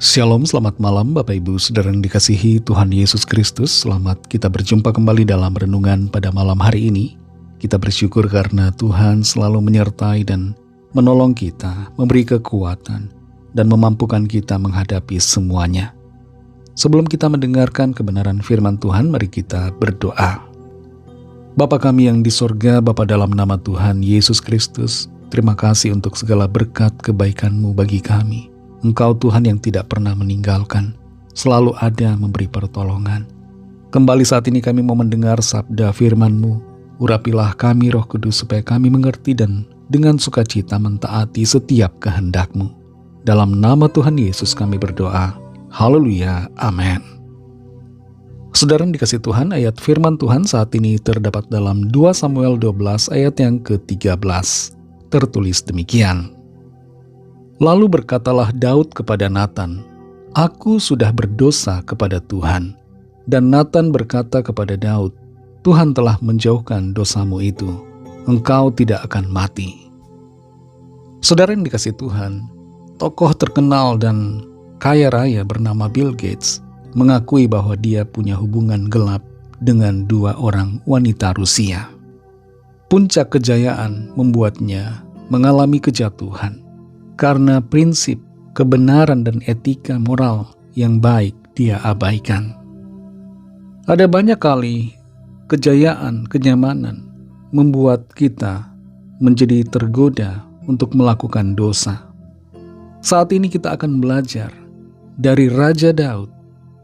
Shalom, selamat malam Bapak Ibu Saudara yang dikasihi Tuhan Yesus Kristus. Selamat kita berjumpa kembali dalam renungan pada malam hari ini. Kita bersyukur karena Tuhan selalu menyertai dan menolong kita, memberi kekuatan, dan memampukan kita menghadapi semuanya. Sebelum kita mendengarkan kebenaran firman Tuhan, mari kita berdoa. Bapa kami yang di sorga, Bapa dalam nama Tuhan Yesus Kristus, terima kasih untuk segala berkat kebaikan-Mu bagi kami. Engkau Tuhan yang tidak pernah meninggalkan, selalu ada memberi pertolongan. Kembali saat ini kami mau mendengar sabda firman-Mu. Urapilah kami Roh Kudus supaya kami mengerti dan dengan sukacita mentaati setiap kehendak-Mu. Dalam nama Tuhan Yesus kami berdoa. Haleluya, amin. Saudara yang dikasih Tuhan, ayat firman Tuhan saat ini terdapat dalam 2 Samuel 12 ayat yang ke-13. Tertulis demikian. Lalu berkatalah Daud kepada Natan, "Aku sudah berdosa kepada Tuhan." Dan Natan berkata kepada Daud, "Tuhan telah menjauhkan dosamu itu, engkau tidak akan mati." Saudara yang dikasih Tuhan, tokoh terkenal dan kaya raya bernama Bill Gates mengakui bahwa dia punya hubungan gelap dengan dua orang wanita Rusia. Puncak kejayaan membuatnya mengalami kejatuhan karena prinsip kebenaran dan etika moral yang baik dia abaikan. Ada banyak kali kejayaan, kenyamanan membuat kita menjadi tergoda untuk melakukan dosa. Saat ini kita akan belajar dari Raja Daud,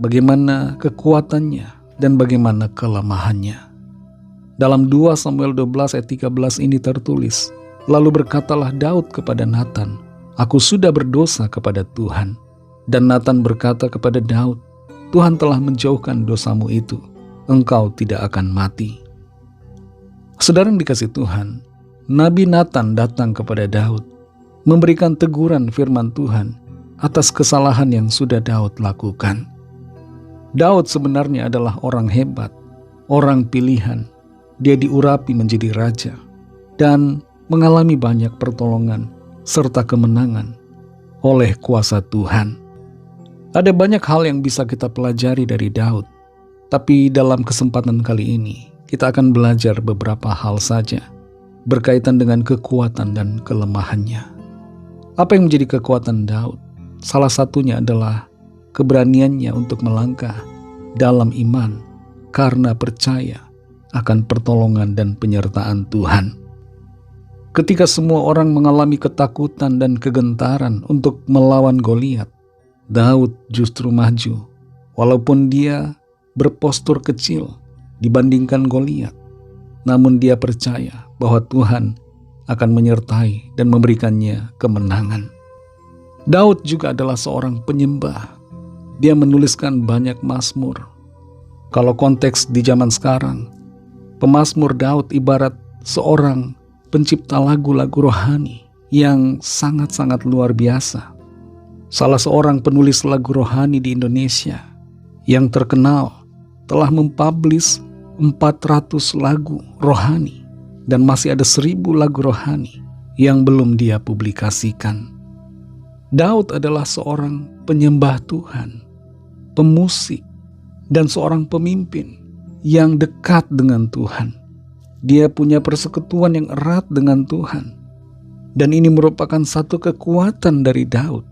bagaimana kekuatannya dan bagaimana kelemahannya. Dalam 2 Samuel 12 ayat 13 ini tertulis, "Lalu berkatalah Daud kepada Natan, Aku sudah berdosa kepada Tuhan." Dan Natan berkata kepada Daud, "Tuhan telah menjauhkan dosamu itu, engkau tidak akan mati." Saudara yang dikasih Tuhan, Nabi Natan datang kepada Daud, memberikan teguran firman Tuhan atas kesalahan yang sudah Daud lakukan. Daud sebenarnya adalah orang hebat, orang pilihan. Dia diurapi menjadi raja dan mengalami banyak pertolongan serta kemenangan oleh kuasa Tuhan. Ada banyak hal yang bisa kita pelajari dari Daud, tapi dalam kesempatan kali ini kita akan belajar beberapa hal saja berkaitan dengan kekuatan dan kelemahannya. Apa yang menjadi kekuatan Daud? Salah satunya adalah keberaniannya untuk melangkah dalam iman karena percaya akan pertolongan dan penyertaan Tuhan. Ketika semua orang mengalami ketakutan dan kegentaran untuk melawan Goliat, Daud justru maju. Walaupun dia berpostur kecil dibandingkan Goliat, namun dia percaya bahwa Tuhan akan menyertai dan memberikannya kemenangan. Daud juga adalah seorang penyembah. Dia menuliskan banyak mazmur. Kalau konteks di zaman sekarang, pemazmur Daud ibarat seorang pencipta lagu-lagu rohani yang sangat-sangat luar biasa. Salah seorang penulis lagu rohani di Indonesia yang terkenal telah mempublish 400 lagu rohani dan masih ada 1000 lagu rohani yang belum dia publikasikan. Daud adalah seorang penyembah Tuhan, pemusik, dan seorang pemimpin yang dekat dengan Tuhan. Dia punya persekutuan yang erat dengan Tuhan. Dan ini merupakan satu kekuatan dari Daud.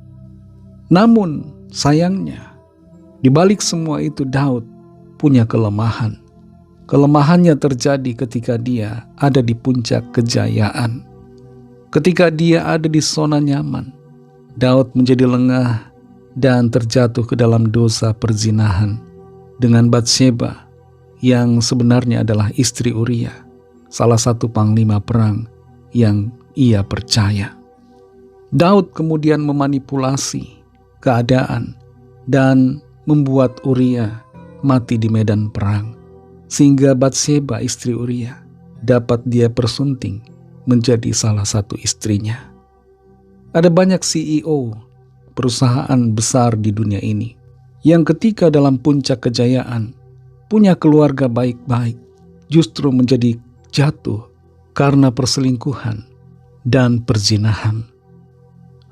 Namun sayangnya, di balik semua itu Daud punya kelemahan. Kelemahannya terjadi ketika dia ada di puncak kejayaan. Ketika dia ada di zona nyaman, Daud menjadi lengah dan terjatuh ke dalam dosa perzinahan dengan Batsheba yang sebenarnya adalah istri Uria, salah satu panglima perang yang ia percaya. Daud kemudian memanipulasi keadaan dan membuat Uria mati di medan perang, sehingga Batsheba istri Uria dapat dia persunting menjadi salah satu istrinya. Ada banyak CEO perusahaan besar di dunia ini yang ketika dalam puncak kejayaan punya keluarga baik-baik justru menjadi jatuh karena perselingkuhan dan perzinahan.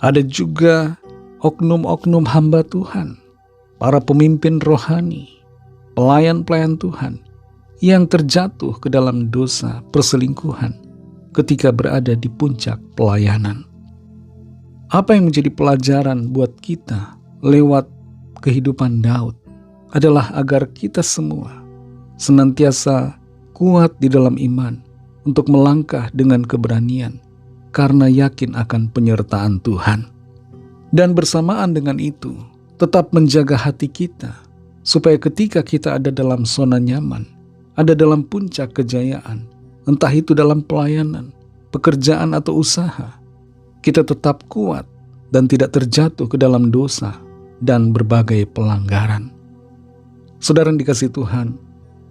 Ada juga oknum-oknum hamba Tuhan, para pemimpin rohani, pelayan-pelayan Tuhan yang terjatuh ke dalam dosa perselingkuhan ketika berada di puncak pelayanan. Apa yang menjadi pelajaran buat kita lewat kehidupan Daud adalah agar kita semua senantiasa kuat di dalam iman untuk melangkah dengan keberanian karena yakin akan penyertaan Tuhan. Dan bersamaan dengan itu, tetap menjaga hati kita supaya ketika kita ada dalam zona nyaman, ada dalam puncak kejayaan, entah itu dalam pelayanan, pekerjaan atau usaha, kita tetap kuat dan tidak terjatuh ke dalam dosa dan berbagai pelanggaran. Saudara yang dikasihi Tuhan,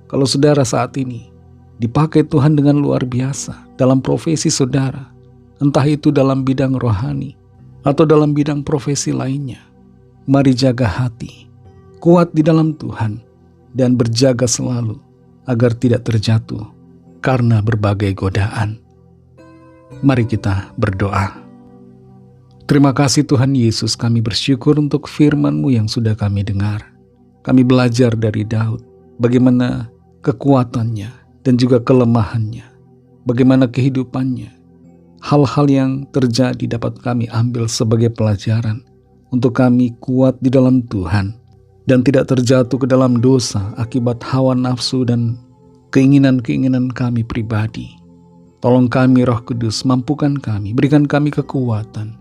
kalau saudara saat ini dipakai Tuhan dengan luar biasa dalam profesi saudara, entah itu dalam bidang rohani atau dalam bidang profesi lainnya, mari jaga hati, kuat di dalam Tuhan, dan berjaga selalu agar tidak terjatuh karena berbagai godaan. Mari kita berdoa. Terima kasih Tuhan Yesus, kami bersyukur untuk firman-Mu yang sudah kami dengar. Kami belajar dari Daud, bagaimana kekuatannya dan juga kelemahannya, bagaimana kehidupannya. Hal-hal yang terjadi dapat kami ambil sebagai pelajaran untuk kami kuat di dalam Tuhan dan tidak terjatuh ke dalam dosa akibat hawa nafsu dan keinginan-keinginan kami pribadi. Tolong kami Roh Kudus, mampukan kami, berikan kami kekuatan.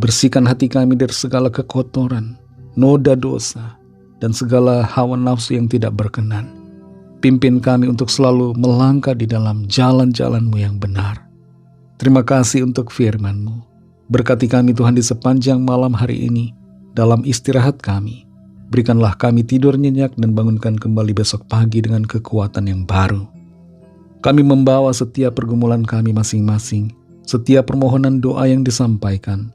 Bersihkan hati kami dari segala kekotoran, noda dosa, dan segala hawa nafsu yang tidak berkenan. Pimpin kami untuk selalu melangkah di dalam jalan-jalan-Mu yang benar. Terima kasih untuk firman-Mu. Berkati kami Tuhan di sepanjang malam hari ini, dalam istirahat kami. Berikanlah kami tidur nyenyak dan bangunkan kembali besok pagi dengan kekuatan yang baru. Kami membawa setiap pergumulan kami masing-masing, setiap permohonan doa yang disampaikan.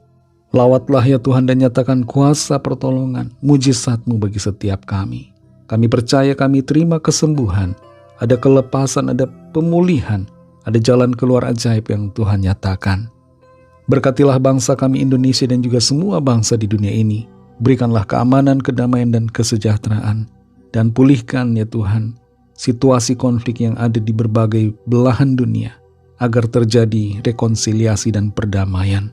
Lawatlah ya Tuhan dan nyatakan kuasa pertolongan, mujizat-Mu bagi setiap kami. Kami percaya kami terima kesembuhan, ada kelepasan, ada pemulihan, ada jalan keluar ajaib yang Tuhan nyatakan. Berkatilah bangsa kami Indonesia dan juga semua bangsa di dunia ini. Berikanlah keamanan, kedamaian, dan kesejahteraan. Dan pulihkan ya Tuhan situasi konflik yang ada di berbagai belahan dunia, agar terjadi rekonsiliasi dan perdamaian.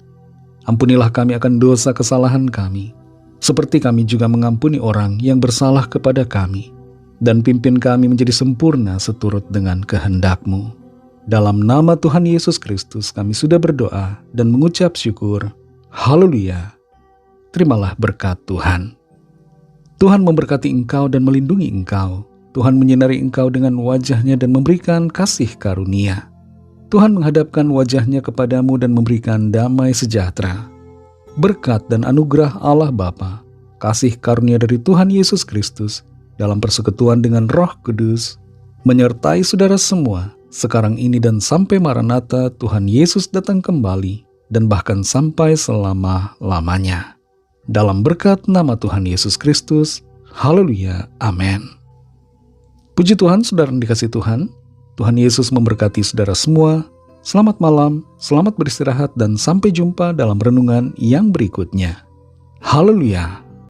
Ampunilah kami akan dosa kesalahan kami, seperti kami juga mengampuni orang yang bersalah kepada kami. Dan pimpin kami menjadi sempurna seturut dengan kehendak-Mu. Dalam nama Tuhan Yesus Kristus kami sudah berdoa dan mengucap syukur. Haleluya. Terimalah berkat Tuhan. Tuhan memberkati engkau dan melindungi engkau. Tuhan menyinari engkau dengan wajah-Nya dan memberikan kasih karunia. Tuhan menghadapkan wajah-Nya kepadamu dan memberikan damai sejahtera. Berkat dan anugerah Allah Bapa, kasih karunia dari Tuhan Yesus Kristus, dalam persekutuan dengan Roh Kudus, menyertai saudara semua, sekarang ini dan sampai Maranatha Tuhan Yesus datang kembali, dan bahkan sampai selama-lamanya. Dalam berkat nama Tuhan Yesus Kristus, haleluya, amin. Puji Tuhan, saudara yang dikasihi Tuhan. Tuhan Yesus memberkati saudara semua. Selamat malam, selamat beristirahat, dan sampai jumpa dalam renungan yang berikutnya. Haleluya.